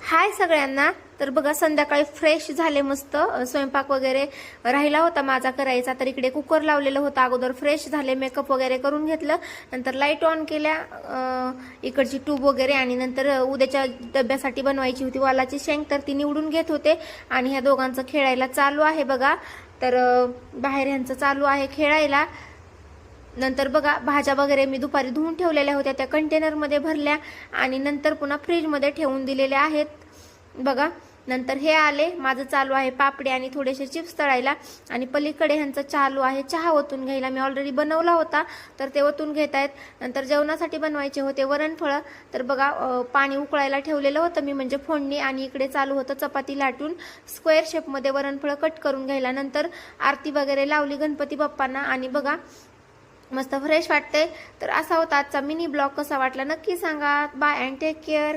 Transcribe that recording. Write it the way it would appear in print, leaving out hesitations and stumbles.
हाय सगळ्यांना. तर बघा संध्याकाळी फ्रेश झाले, मस्त स्वयंपाक वगैरे राहिला होता माझा करायचा, तर इकडे कुकर लावलेलं होतं. अगोदर फ्रेश झाले, मेकअप वगैरे करून घेतलं, नंतर लाईट ऑन केल्या, इकडची ट्यूब वगैरे, आणि नंतर उद्याच्या डब्यासाठी बनवायची होती वालाची शेंग, तर ती निवडून घेत होते. आणि ह्या दोघांचं खेळायला चालू आहे बघा. तर बाहेर ह्यांचं चालू आहे खेळायला. नंतर बघा भाज्या वगैरे मी दुपारी धुवून ठेवलेल्या होत्या, त्या कंटेनरमध्ये भरल्या आणि नंतर पुन्हा फ्रीजमध्ये ठेवून दिलेल्या आहेत बघा. नंतर हे आले, माझं चालू आहे पापडी आणि थोडेसे चिप्स तळायला, आणि पलीकडे ह्यांचं चालू आहे चहा ओतून घ्यायला. मी ऑलरेडी बनवला होता, तर ते ओतून घेत आहेत. नंतर जेवणासाठी बनवायचे होते वरणफळं, तर बघा पाणी उकळायला ठेवलेलं होतं मी, म्हणजे फोडणी, आणि इकडे चालू होतं चपाती लाटून स्क्वेअर शेपमध्ये वरणफळं कट करून घ्यायला. नंतर आरती वगैरे लावली गणपती बाप्पांना, आणि बघा मस्त फ्रेश वाटते. तर असा होता आजचा मिनी ब्लॉग. कसा वाटला नक्की सांगा. Bye and take care.